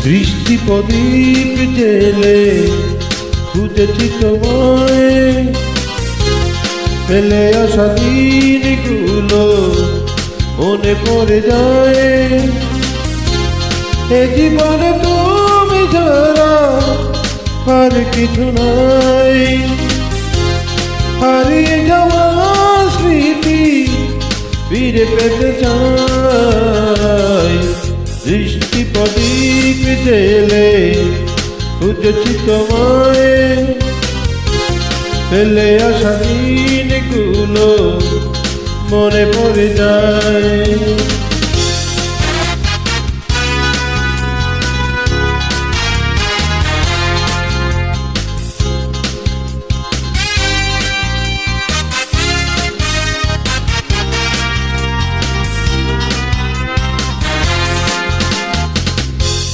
দৃষ্টি প্রদীপ জেলে খুঁজেছি তোমায়, ফেলে আসা দিনগুলো মনে পড়ে যায়। এ জীবনে তুমি ছাড়া আর কিছু নাই, হারিয়ে যাওয়া স্মৃতি ফিরে পেতে চাই। দৃষ্টি প্রদীপ জেলে খুঁজেছি তোমায়, ফেলে আসা দিনগুলো মনে পড়ে যায়।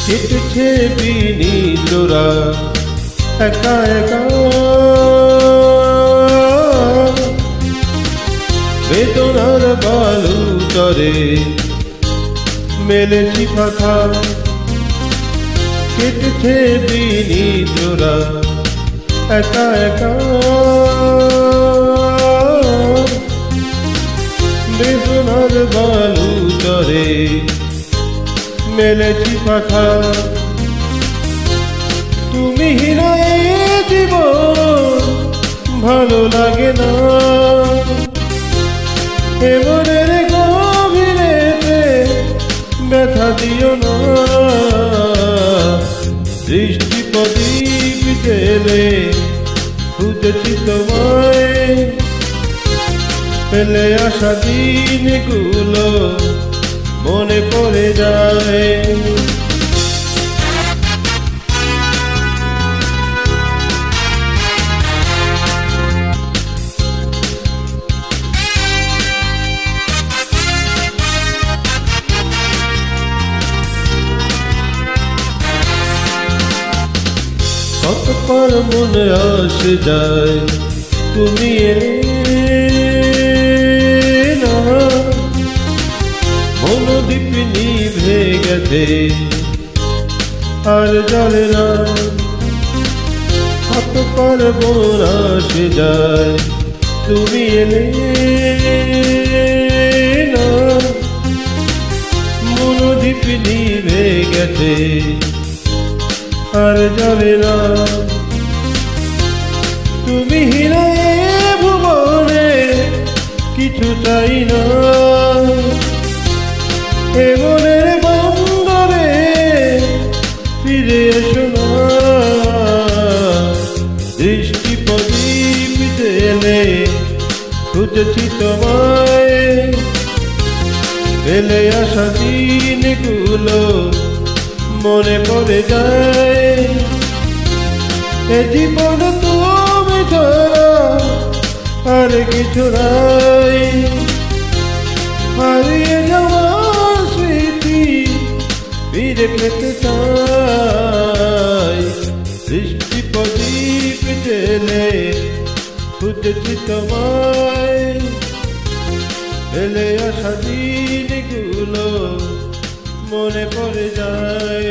কেটেছে বিনীতরা একা একা, বেদনার বালুচরে মেলেছি পাখা। কেটেছে বিনীতরা একা একা, বেদনার বালুচরে মেলেছি পাখা। তুমি হীরায় জীবন ভালো লাগে না, এমনের গভীরেতে ব্যথা দিও না। দৃষ্টি প্রদীপ জেলে খুঁজেছি তোমায়, ফেলে আসা দিনগুলো মনে পড়ে যায়। কতবার মনে আসে যায় তুমি এলে না, মনোদীপ নিভে গেছে আর জ্বলে না। কতবার মন আসে যায় তুমি এলে না, মনোদীপ নিভে গেছে আর জ্বলে না। তুমি হীরায় ভুবনে কিছু চাই না, এমনের বন্দরে ফিরে এসো না। দৃষ্টি প্রদীপ জেলে খুঁজেছি তোমায়, ফেলে আসা দিনগুলো মনে পড়ে যায়। এ জীবন তুমি ছাড়া আর কিছু নাই, হারিয়ে যাওয়া স্মৃতি ফিরে পেতে চাই। দৃষ্টি প্রদীপ জেলে খুঁজেছি তোমায়, ফেলে আসা দিনগুলো মনে পড়ে যায়।